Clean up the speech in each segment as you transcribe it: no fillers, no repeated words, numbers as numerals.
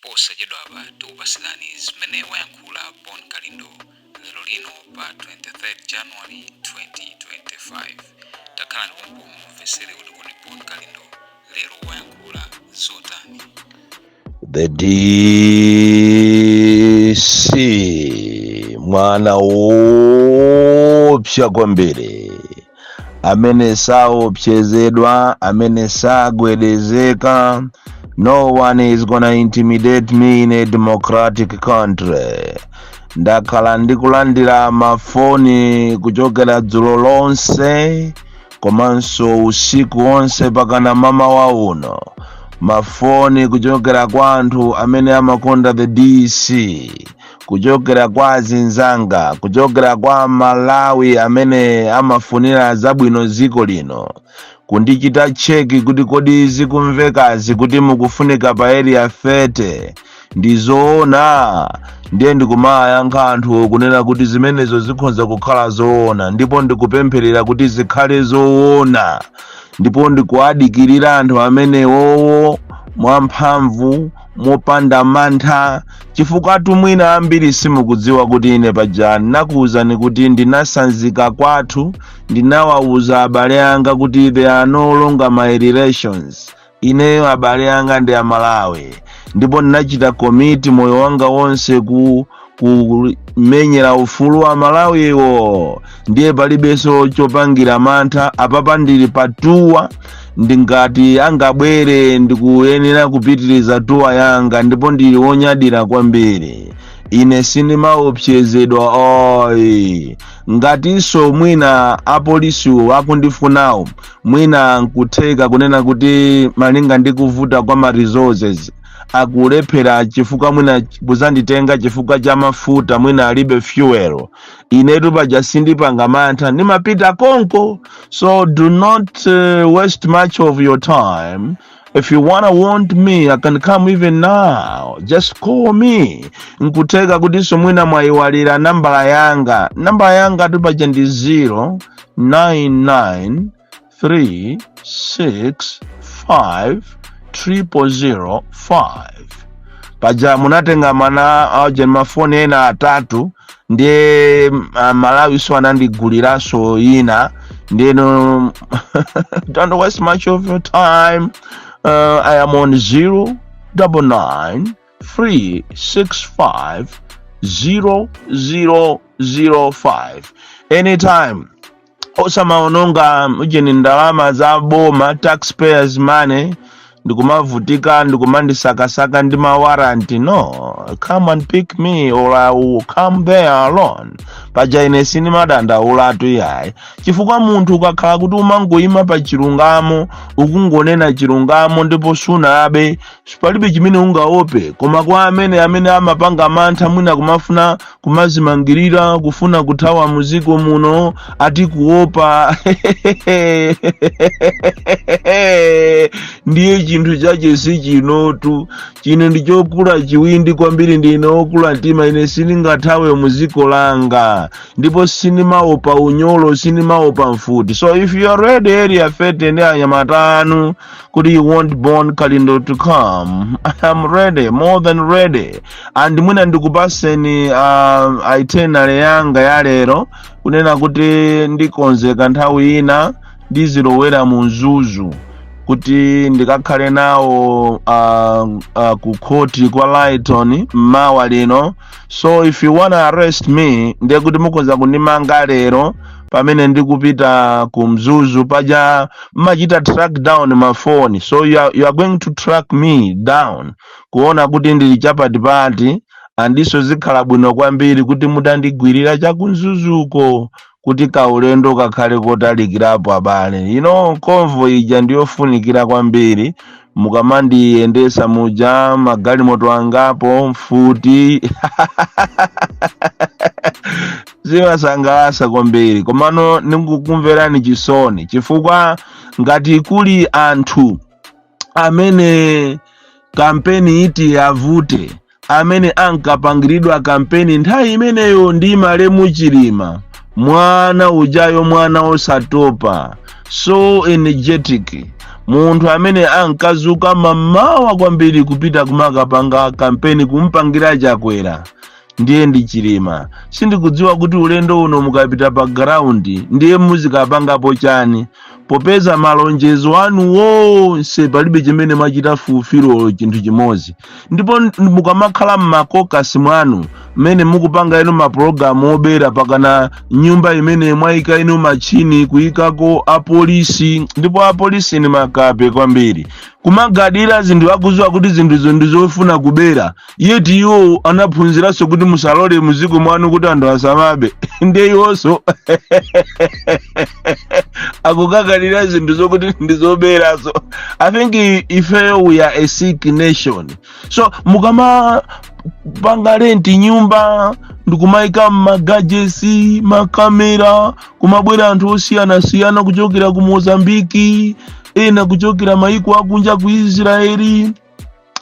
posachedwa apa tikupasilani zimene wayankhula Bon Kalindo lero lino pa 23 January 2025. Takhalani pompo mumvesere kuti kodi Bon Kalindo lero wayankhula zotani. The DC mwana woopsa kwambiri amene saopsezedwa, amene sagwedezeka. No one is gonna intimidate me in a democratic country. Ndakhala ndikulandira mafoni kuchokera dzulo lonse komanso usiku wonse pakana mama wa uno. Mafoni kuchokera kwa anthu amene amakonda the DC, kuchokera kwa azinzanga, kuchokera kwa Malawi amene amafunira zabwino ziko lino, kundichita cheki kuti kodi zikumvekazi kuti mukufunika pa area 30 ndizoona. Ndiye ndikumayankha anthu kunena kuti zimenezo zikhoza kukhala zoona, ndipo ndikupempherera kuti zikhale zoona, ndipo ndikuadikirira anthu amenewo mwamphamvu mopanda mantha, chifukwa mwina ambiri simukudziwa kuti ine pajani nakuwuzani kuti ndinasanzika kwathu. Ndinawawuza abale anga kuti they are no longer my relations. Ineyo abale anga ndi Amalawi, ndipo ndinachita komiti moyo wanga wonse kumenyera ufulu wa Malawi iwo. Ndiye palibenso chopangira mantha. Apapa ndili patuwa, ndingati angabwere ndikuyenera kupitiriza tuwa yanga, ndipo ndili wonyadira kwambiri. Ine sindimaopsezedwa oyi. Ngatinso mwina apolisiwo akundifunawo, mwina nkutheka kunena kuti malinga ndikuvuta kwa ma resources akulephera chifukwa mwina kuzanditenga chifukwa cha mafuta, mwina alibe fuel. Inetu paja sindipanga mantha, nimapita konko. So do not waste much of your time. If you want me, I can come even now. Just call me. Nkuteka kutiso mwina mwaiwalira nambala yanga. Nambala yanga tupaja ndi 0993650005. Paja munatenga mana auje mafoni ena atatu. Ndiye Malawi so anandiguliraso ina. Ndiye no don't waste much of your time. I am on 099-365-0005. Anytime. Osama ononga ujeni ndalama za boma, taxpayers money, ndikumavutika, ndikumandisakasaka ndi mawaranti. No, come and pick me or I will come there alone. Paja ine sinimadanda ulatu yayi. Chifukwa munthu ukakhala kuti umangoyima pa chilungamo, ukungonena chilungamo ndipo suna abe, palibe chimene ungaope. Koma kwa amene amapanga mantha mwina kumafuna kumazimangirira, kufuna kuthawa muziko muno, ati kuopa. Ndiye chinthu chache si chinotu. Chino ndichokula chiwindi kwambiri, ndinokula mtima. Ine siningathawe muziko langa, ndipo sinimaopa unyolo, sinimaopa mfuti. So if you are ready area 30 ndi anyamatanu kuti you want Bon Kalindo to come, I am ready, more than ready. And mwina ndikupaseni itinerary yanga ya lero kunena kuti ndikonzeka nthawi ina ndizilowera mu Mzuzu kuti ndikakhale nawo ku koti kwa Lighton mmawa lino. So if you wanna arrest me, ndiye kuti mukonza kundimanga lero pamene ndikupita ku Mzuzu. Paja machita track down mafoni, so you are going to track me down kuona kuti ndili chapatipati. Andiso zikhala bwino kwambiri kuti mutandigwirira chakunzuzuko kuti kaulendo kakhale kotalikirapo abale. Convoy ija ndiyofunikira kwambiri. Mukamandiyendesa muja magalimoto angapo mfuti. Zimasangalatsa kwambiri. Komano ndikukumverani chisoni chifukwa ngati kuli anthu amene kampeni iti yavute, amene ankapangiridwa kampeni nthawi imeneyo ndi Malemu Chilima, mwana ujayo, mwana osatopa, so energetic, munthu amene ankazuka mamawa kwambiri kupita kumakapanga kampeni kumpangira chakwera ndiye ndi Chilima. Sindikudziwa kuti ulendo uno mukapita pa ground ndiye muzikapangapo chani, popeza malonjezo anu wonse palibe chimene mwachita fulfilo chinthu chimodzi. Ndipo mukamakhala mmakokasi mwanu mmene mukupanga ino mapulogalamu obera pakana nyumba imene mwayika ino machini kuyikako apolisi, ndipo apolisi ni makape kwambiri kumagadira zinthu akuziwa kuti zinthuzo ndizofuna kubera, yeti iwo anaphunziranso kuti musalole muziko mwanu kuti anthu asamabe ndiye iwonso akukagadira zinthu zokuti ndizoberaso. I think if we are a sick nation, so mukama panga renti nyumba ndikumaika magajesi makamera kumabwera anthu osiyana kuchokera ku Mozambiki, ena kuchokera maiko akunja ku Israeli,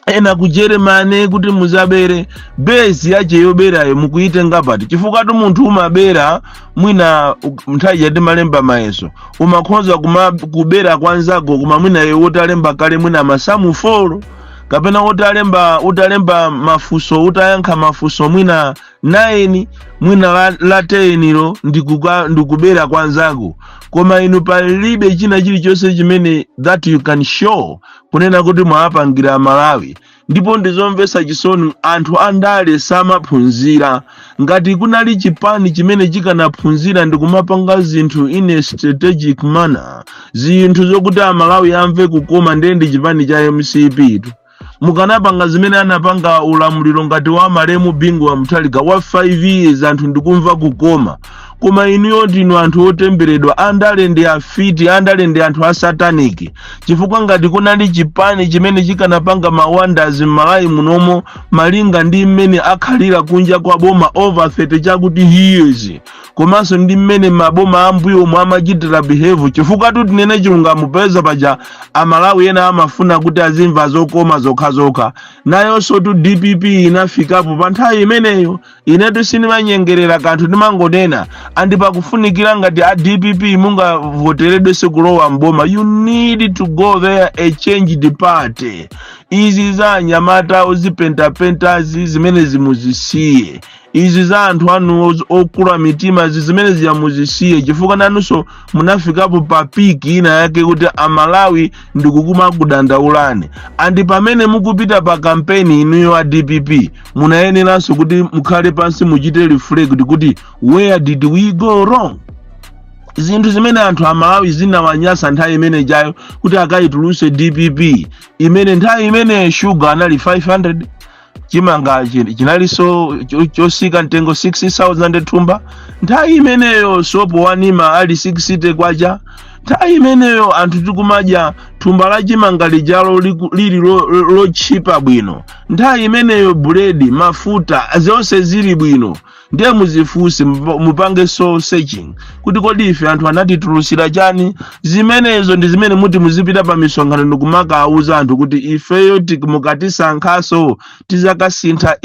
ena ku Germany kuti muzabere base yache yoberayo mukuitenga pati, chifukwa tu munthu umabera mwina nthawi yati malemba mayeso umakhonza kubera kwanzako kuma mwina yewe wotalemba kale mwina masamu 4 kapena utalemba mafuso utayankha mafuso mwina 9 mwina la 10 lo ndikubera kwanzako, koma inu palibe china chilichonse chimene that you can show kunena kuti mwapangira Malawi. Ndipo ndizomvesa chisoni anthu andale samaphunzira. Ngati kunali chipani chimene chikanaphunzira ndikumapanga zinthu in a strategic manner, zinthu zokuti Malawi amve kukoma ndi chipani cha MCP tu. Mukanapanga zimene anapanga ulamuliro ngati wa Malemu Bingu wa Mutharika wa 5 years anthu ndikumva kukoma. Koma inuyo ndinu anthu otemberedwa, andale ndi afiti, andale ndi anthu asataniki. Chifukwa ngati kunali chipani chimene chikanapanga mawonders m'Malawi munomo malinga ndi mmene akhalira kunja kwa boma over 30 chakuti years, komanso ndi mmene maboma ambuyo mwa amachitira behave, chifukwa tu tinene chilungamo peza paja Amalawi ena amafuna kuti azimva zokoma zokha. Nayonso tu DPP inafikapo pa nthawi imeneyo. Inetu sinimanyengerera kanthu ndimangonena andipa kufunikira ngati a DPP munga voteredwe sekulowa mboma, you need to go there a change the party. Izi za nyamata ozipenta zimene zimuzisiye, izi za anthu anu okula mitima zimene ziyamuzisiye, chifukwa nanunso munafikapo pa piki ina yake kuti Amalawi ndikukuma kudandaulani. Andi pamene mukupita pa kampeni inuyo a DPP munayeneranso kuti mukhale pansi muchite reflect kuti where did we go wrong. Zinthu zimene anthu Amalawi zinawanyasa nthawi imene jayo kuti akayituluse DPP imene nthawi imene sugar anali 500, chimanga chinaliso chosika ntengo 60,000 thumba, nthawi imeneyo sopo wanima ali 60 kwacha, nthawi imeneyo anthu tikumadya thumba la chimanga lijalo lili lo chipa bwino, nthawi imeneyo buledi mafuta zonse zili bwino. Ndiye muzifusi mupange soul searching kuti kodi ife anthu anatitulusira chani. Zimenezo ndi zimene muti muzipita pa misonkhano ndikumaka auza anthu kuti ifeyo mukatisankhaso tizakasintha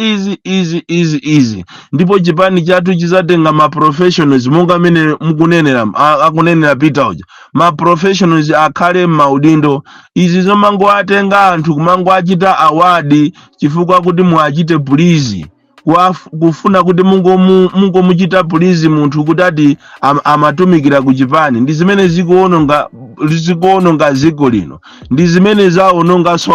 easy. Ndipo chipani chathu chizatenga ma professionals monga mene mukunenera akunenera Peter uja, ma professionals akhale maudindo. Izi zomango atenga anthu kumango achita award chifukwa kuti muachite please kufuna kuti mungo muchita please munthu kuti ati amatumikira ku chipani. Ndi zimene zikuononga ziko lino, ndi zimene zaononga so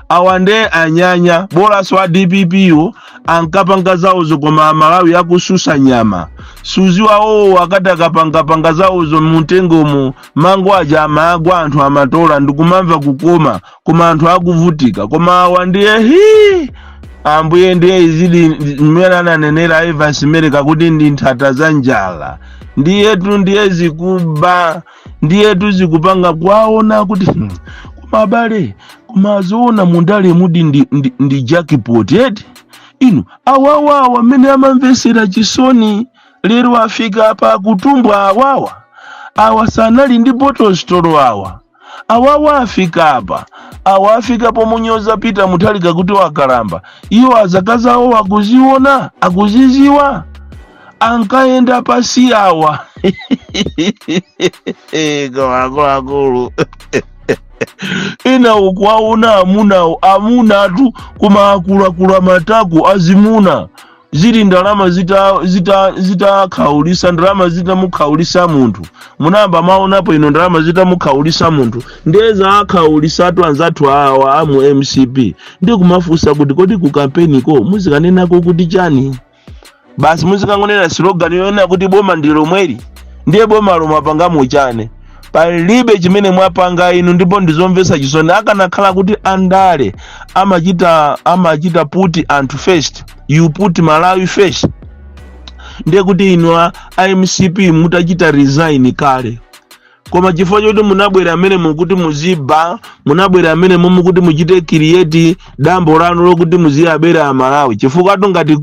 awa nde anyanya bora so a DPP yo ankapanga zawo koma Malawi akususa nyama suziwa akati akapanga zawo muntengomo mango aja amagwa anthu amatola ndikumamva kukoma koma anthu akuvutika. Koma awa ndiye ambuye ndiye izili mmene ananenera Evans Mereka kuti ndi nthata za njala, ndiye zikuba, ndiye zikupanga kwaona kuti kumabale kumazoona mundale mudi ndi jackpot eti inu awawa amene amamvesera chisoni lero afika pa kutumbwa awa sanali ndi bottle store awawa afika apa awafika pomunyoza Peter Mutharika kuti wakalamba iwo azakazawo wakuziona akuziziwa ankaenda pasi awa kwa akulu ena ukwaona amuna atu kumakula matako azimuna zili ndalama zitakhaulisa ndalama zitamukhaulisa munthu munamba maonapo ino ndalama zitamukhaulisa munthu ndeza akhaulisatu anzathu awa amu MCP ndi kumafusa kuti kodi ku kampeniko muzikanenako kuti chani basi muzikangonera slogan yona kuti boma ndilo mweri ndiye boma lomapangamo chane palibe chimene mwapanga inu ndipo ndizomvesa chisoni akanakhala kuti andale amachita put anthu first you put Malawi first ndiye kuti inu a MCP mutachita resign kale koma chifukwa choti munabwera amene mukuti muziba munabwera amene mukuti muchite create dambo lanu lokuti muziyabera Malawi chifukwa ngati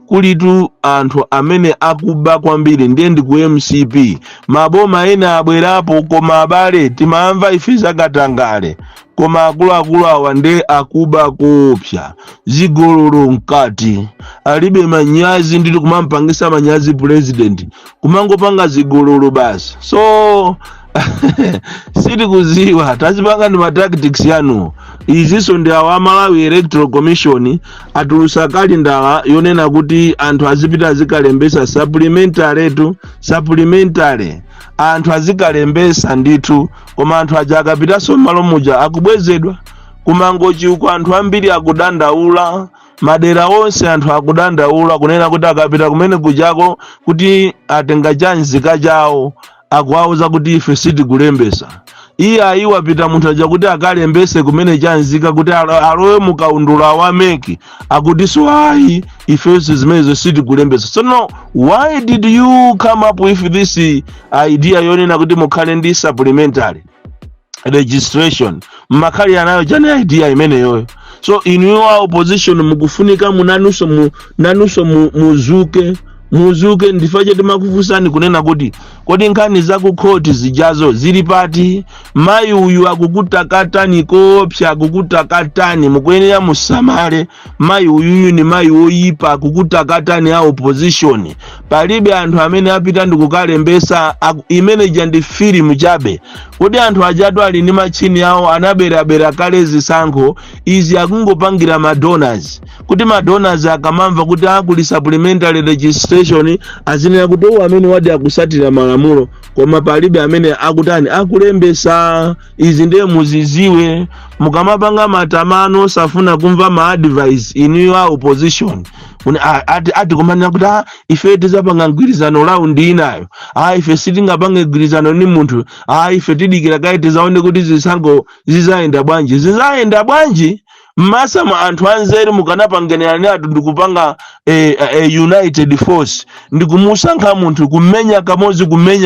kulitu anthu amene akuba kwambiri ndiye ndi ku MCP maboma ena abwerapo koma abale timamva ife zakatangale koma akuluakulu awa ndi akuba kopsa zigololo mkati alibe manyazi nditi kumampangisa manyazi president kumangopanga zigololo basi so siti kuziwa tazipanga ndi matactics yanu iziso ndi awa Malawi Electoral Commission atulusa kalendala yonena kuti anthu azipita azikalembesa supplementary anthu azikalembesa ndithu koma anthu aja akapitaso malo muja akubwezedwa kumangochi uko anthu ambiri akudandaula madera onse anthu akudandaula kunena kuti akapita kumene kujako kuti atenga chanzika chawo akuwauza kuti ife siti kulembesa iye ayiwapita munthu aja kuti akalembese kumene chanzika kuti alowe mukaundula wameki akutiso ayi ifenso zimenezo siti kulembesa so no why did you come up with this idea yonena kuti mukhale ndi supplementary registration mmakhali anayo chani idea imeneyoyo so in your opposition mukufunika nanuso muzuke ndifaje timakufusani kunena kuti kodi nkhani za ku court zijazo zili pati mayi uyu akukutakatani kopsa akukutakatani mukuyenera musamale mayi uyu ni mayi oyipa akukutakatani a opposition palibe anthu amene apita ndikukalembesa imene jandi film chabe kodi anthu ajatu ali ndi machini yawo anaberabera kale zisankho izi akungopangira madonors kuti madonors akamamva kuti akuli supplementary registration azinena kuti amene wadi akusatira malamulo koma palibe amene akutani akulembesa izi ndiye muziziwe mukamapanga matamano safuna kumva ma advice in your opposition ati kumanena kuti ife tizapanga mgwirizano round inayo ife sitingapange mgwirizano ni munthu ife tidikira kaye tizaone kuti zisankho zizayenda bwanji masa ma anthu anzeri mukanapangenera ni atu ndikupanga united force ndikumusankha munthu kumenya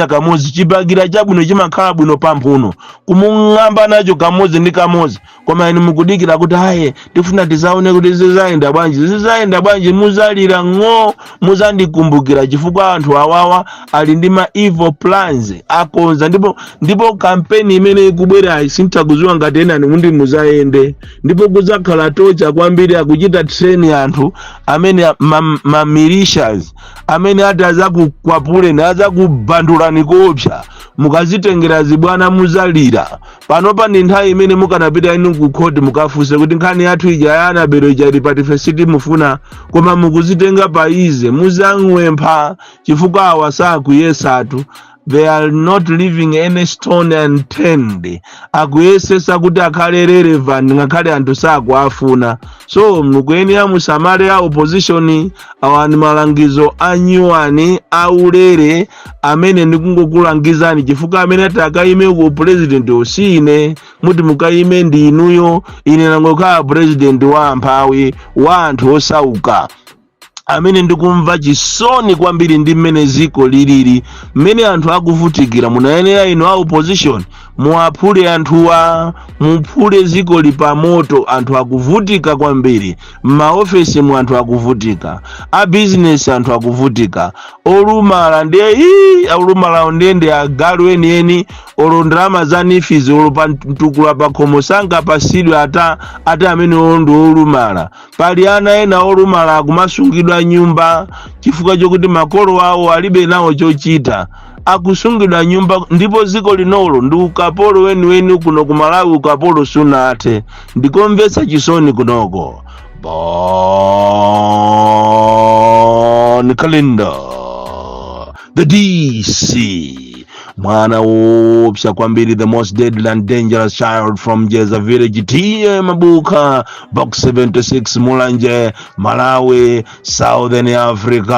kamozi chibagira chabwino chimakhala bwino pamphuno kumung'amba nacho kamozi ndi kamozi koma inu mukudikira kuti tifuna tizaone kuti zizayenda bwanji muzalira muzandikumbukira chifukwa anthu awawa ali ndi ma evil plans akonza ndipo kampeni imene ikubwera sintakuziwa ngati enani kuti muzayende ndipo kuzakhala tocha kwambiri akuchita train anthu amene ma militias amene atazakukwapule nazakubandulani kopsa mukazitengera zibwana muzalira panopa ndi nthawi imene mukanapita inu ku court mukafuse kuti nkhani yathu ija yana bero ija lipati siti mufuna koma mukuzitenga paize muzangwempha chifukwa awasakuyesatu they are not leaving any stone unturned akuyesesa kuti akhale relevant ngakhale anthu sakuafuna so mukuyenera musamale ya opposition awani malangizo anyuwani aulere amene ndikungokulangizani chifukwa amene atakaime ku president osine muti mukaime ndi inuyo ine nangokhala president wa amphawi wa anthu osauka amene ndikumva chisoni kwambiri ndi mmene ziko lilili mmene anthu akuvutikira munayenera ino a opposition muaphule anthuwa muphule ziko lipamoto anthu akuvutika kwambiri m'maofesi mu anthu akuvutika a business anthu akuvutika olumala ndiye agalu enieni olo ndalama za nifizi olo pantukula pakhomo sangapasidwe ata amene ondo olumala pali ana ena olumala akumasungidwa nyumba chifukwa chokuti makolo awo alibe nawo chochita akusungidwa nyumba, ndipo ziko linolo ndi ukapolo weniweni kuno ku Malawi. Ukapolo sunathe, ndikomvetsa chisoni kunoko. Bon Calendar, the DC, mwana woopsa kwambiri, the most deadly and dangerous child from Jeza Village, T.A. Mabuka, Box 76, Mulanje, Malawi, Southern Africa.